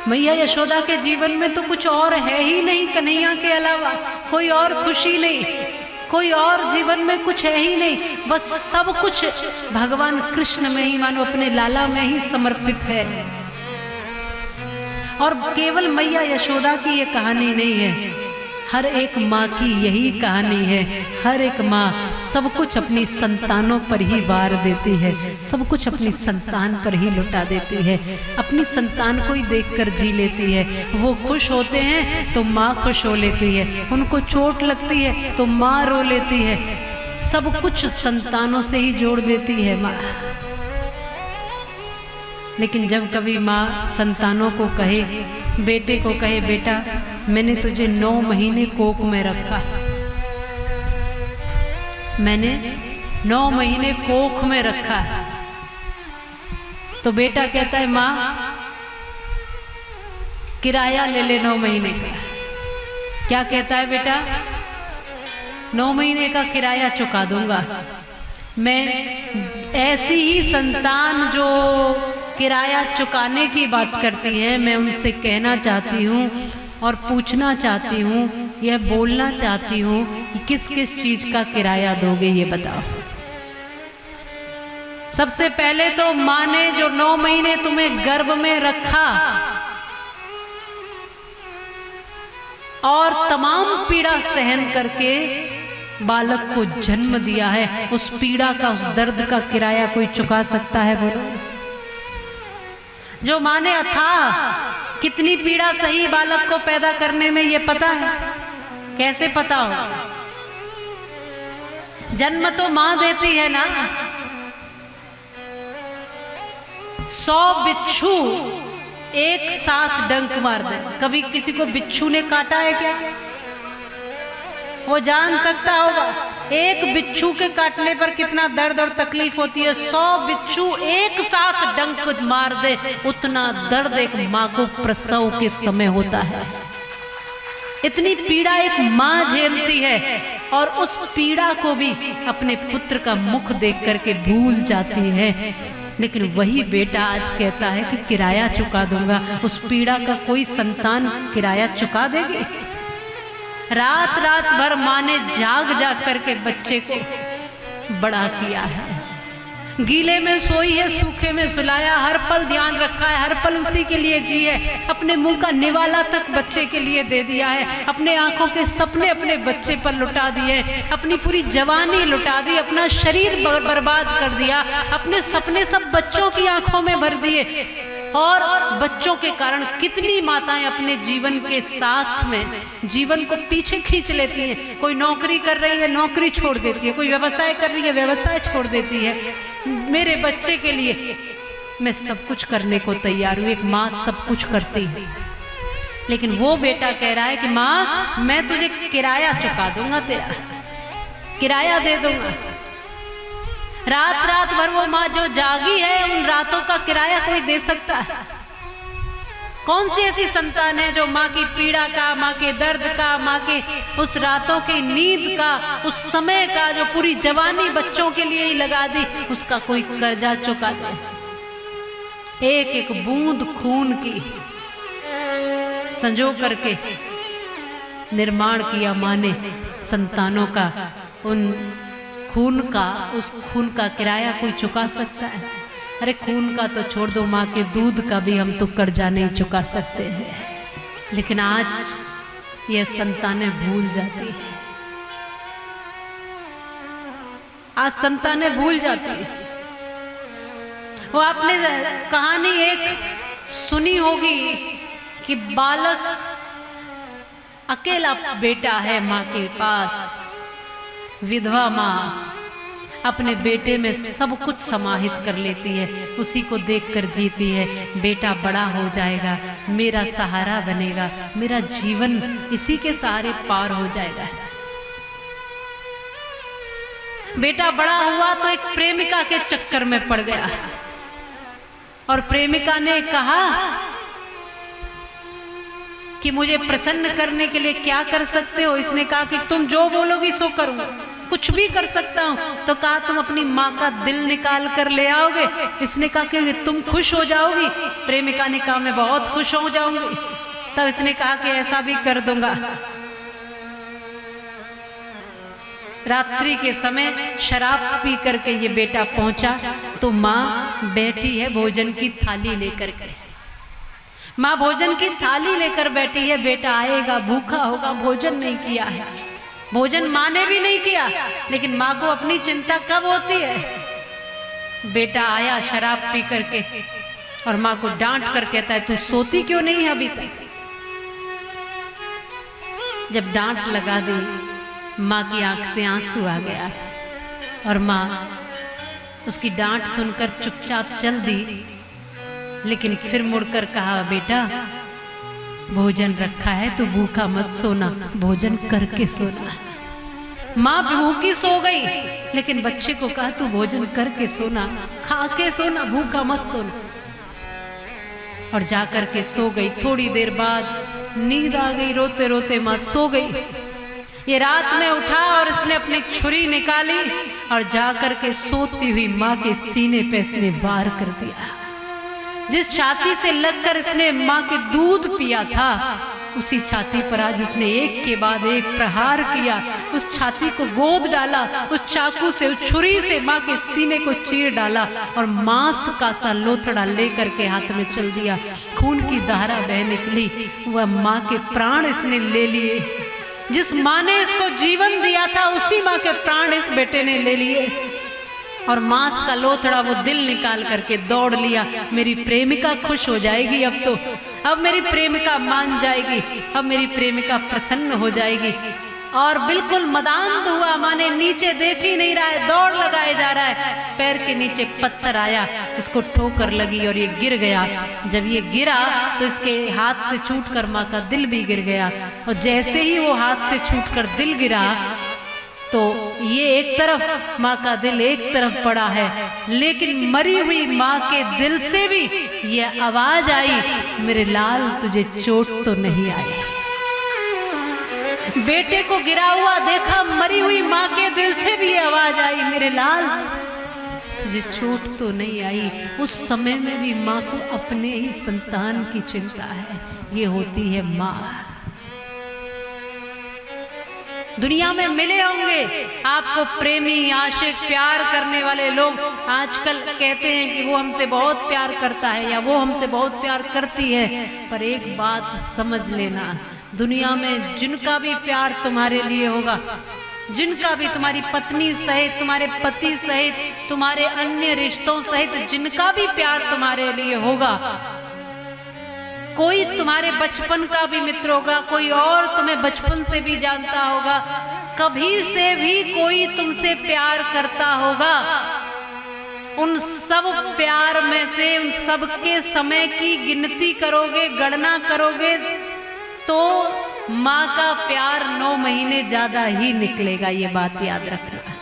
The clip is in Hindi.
मैया यशोदा के जीवन में तो कुछ और है ही नहीं कन्हैया के अलावा, कोई और खुशी नहीं, कोई और जीवन में कुछ है ही नहीं, बस सब कुछ भगवान कृष्ण में ही, मानो अपने लाला में ही समर्पित है। और केवल मैया यशोदा की ये कहानी नहीं है, हर एक माँ की यही कहानी है। हर एक माँ सब कुछ अपनी संतानों पर ही वार देती है, सब कुछ अपनी संतान पर ही लुटा देती है, अपनी संतान को ही देखकर जी लेती है। वो खुश होते हैं तो माँ खुश हो लेती है, उनको चोट लगती है तो माँ रो लेती है, सब कुछ संतानों से ही जोड़ देती है माँ। लेकिन जब कभी माँ संतानों को कहे, बेटे को कहे, बेटा मैंने तुझे 9 महीने कोख में रखा, मैंने 9 महीने कोख में रखा, तो बेटा कहता है माँ किराया ले ले 9 महीने का। क्या कहता है बेटा? 9 महीने का किराया चुका दूंगा। मैं ऐसी ही संतान जो किराया चुकाने की बात करती है, मैं उनसे कहना चाहती हूँ और पूछना चाहती हूँ, यह बोलना चाहती हूँ कि किस किस चीज का किराया दोगे ये बताओ। सबसे पहले तो माँ ने जो 9 महीने तुम्हें गर्भ में रखा और तमाम पीड़ा सहन करके बालक को जन्म दिया है, उस पीड़ा का, उस दर्द का किराया कोई चुका सकता है? बोलो। जो माँ ने अथाह कितनी पीड़ा सही बालक को पैदा करने में, ये पता है? कैसे पता हो? जन्म तो माँ देती है ना। 100 बिच्छू एक साथ डंक मार दे, कभी किसी को बिच्छू ने काटा है क्या? वो जान सकता होगा एक बिच्छू के काटने पर कितना दर्द और तकलीफ होती है। 100 बिच्छू एक साथ डंक मार दे, उतना दर्द एक माँ को प्रसव के समय होता है। इतनी पीड़ा एक माँ झेलती है और उस पीड़ा को भी अपने पुत्र का मुख देख करके भूल जाती है। लेकिन वही बेटा आज कहता है कि किराया चुका दूंगा। उस पीड़ा का कोई संतान किराया चुका देगी? रात रात भर माँ ने जाग जाग करके बच्चे को बड़ा किया है, गीले में सोई है, सूखे में सुलाया, हर पल ध्यान रखा है, हर पल उसी के लिए जी है, अपने मुंह का निवाला तक बच्चे के लिए दे दिया है, अपने आंखों के सपने अपने बच्चे पर लुटा दिए, अपनी पूरी जवानी लुटा दी, अपना शरीर बर्बाद कर दिया, अपने सपने सब बच्चों की आंखों में भर दिए। और बच्चों के कारण कितनी माताएं अपने जीवन के साथ में जीवन को पीछे खींच लेती हैं। कोई नौकरी कर रही है, नौकरी छोड़ देती है, कोई व्यवसाय कर रही है, व्यवसाय छोड़ देती है। मेरे बच्चे के लिए मैं सब कुछ करने को तैयार हूँ। एक माँ सब कुछ करती है, लेकिन वो बेटा कह रहा है कि माँ मैं तुझे किराया चुका दूंगा, तेरा किराया दे दूंगा। रात रात भर वो माँ जो जागी है, उन रातों का किराया कोई दे सकता है? कौन सी ऐसी संतान है जो माँ की पीड़ा का, माँ के दर्द का, माँ के उस रातों की नींद का, उस समय का जो पूरी जवानी बच्चों के लिए ही लगा दी, उसका कोई कर्जा चुका दे? एक एक बूंद खून की संजो करके निर्माण किया माँ ने संतानों का। उन खून का, उस खून का किराया कोई चुका सकता है? अरे खून का तो छोड़ दो, माँ के दूध का भी हम तो कर्जा नहीं चुका सकते हैं। लेकिन आज ये संतानें भूल जाती है, आज संतानें भूल जाती है। वो आपने कहानी एक सुनी होगी कि बालक अकेला बेटा है माँ के पास, विधवा माँ अपने बेटे में सब कुछ समाहित कर लेती है, उसी को देखकर जीती है। बेटा बड़ा हो जाएगा, मेरा सहारा बनेगा, मेरा जीवन इसी के सहारे पार हो जाएगा। बेटा बड़ा हुआ तो एक प्रेमिका के चक्कर में पड़ गया और प्रेमिका ने कहा कि मुझे प्रसन्न करने के लिए क्या कर सकते हो? इसने कहा कि तुम जो बोलोगी सो करूंगा, कुछ भी कर सकता हूँ। तो कहा तुम अपनी माँ का दिल निकाल कर ले आओगे। इसने कहा कि तुम खुश हो जाओगी। प्रेमिका ने कहा मैं बहुत खुश हो जाऊंगी। तब इसने कहा कि ऐसा भी कर दूंगा। रात्रि के समय शराब पी करके ये बेटा पहुंचा तो माँ बैठी है भोजन की थाली लेकर के। माँ भोजन की थाली लेकर बैठी है। बेटा आएगा, भूखा होगा, भोजन नहीं किया है। भोजन माँ ने भी नहीं किया, लेकिन माँ को अपनी चिंता कब होती है। बेटा आया शराब पी करके और माँ को डांट कर कहता है तू सोती क्यों नहीं है अभी तक। जब डांट लगा दी, माँ की आंख से आंसू आ गया और माँ उसकी डांट सुनकर चुपचाप चल दी। लेकिन फिर मुड़कर कहा बेटा भोजन रखा है, तू भूखा मत सोना, भोजन करके सोना। माँ भूखी सो गई, लेकिन बच्चे को कहा तू भोजन करके सोना, खा के सोना, भूखा मत सोना। और जाकर के सो गई। थोड़ी देर बाद नींद आ गई, रोते रोते माँ सो गई। ये रात में उठा और इसने अपनी छुरी निकाली और जाकर के सोती हुई माँ के सीने पे इसने वार कर दिया। जिस छाती से लगकर इसने माँ के दूध पिया था, उसी छाती पर आज इसने एक के बाद एक प्रहार किया। उस छाती को गोद डाला, उस चाकू से, उस छुरी से माँ के सीने को चीर डाला और मांस का सा लोथड़ा लेकर के हाथ में चल दिया। खून की धारा बह निकली, वह माँ के प्राण इसने ले लिए। जिस माँ ने इसको जीवन दिया था, उसी माँ के प्राण इस बेटे ने ले लिए और मांस का लोथड़ा वो दिल निकाल करके दौड़ लिया। मेरी प्रेमिका खुश हो जाएगी अब मेरी प्रेमिका मान जाएगी, अब मेरी प्रेमिका प्रसन्न हो जाएगी। और बिल्कुल मदांध हुआ, माने नीचे देख ही नहीं रहा है, दौड़ लगाए जा रहा है। पैर के नीचे पत्थर आया, इसको ठोकर लगी और ये गिर गया। जब ये गिरा तो इसके हाथ से छूटकर माँ का दिल भी गिर गया। और जैसे ही वो हाथ से छूटकर दिल गिरा तो ये एक तरफ, माँ का दिल एक तरफ पड़ा है, लेकिन मरी हुई माँ के दिल से भी ये आवाज आई, मेरे लाल तुझे चोट तो नहीं आई। बेटे को गिरा हुआ देखा, मरी हुई माँ के दिल से भी ये आवाज आई, मेरे लाल तुझे चोट तो नहीं आई। उस समय में भी माँ को अपने ही संतान की चिंता है। ये होती है माँ। दुनिया में मिले होंगे आपको प्रेमी, आशिक, प्यार करने वाले लोग। आजकल कहते हैं कि वो हमसे बहुत प्यार करता है या वो हमसे बहुत प्यार करती है। पर एक बात समझ लेना, दुनिया में जिनका भी प्यार तुम्हारे लिए होगा, जिनका भी, तुम्हारी पत्नी सहित, तुम्हारे पति सहित, तुम्हारे अन्य रिश्तों सहित जिनका भी प्यार तुम्हारे लिए होगा, कोई तुम्हारे बचपन का भी मित्र होगा, कोई और तुम्हें बचपन से भी जानता होगा, कभी से भी कोई तुमसे प्यार करता होगा। उन सब प्यार में से, उन सब के समय की गिनती करोगे, गणना करोगे तो माँ का प्यार 9 महीने ज्यादा ही निकलेगा। ये बात याद रखना।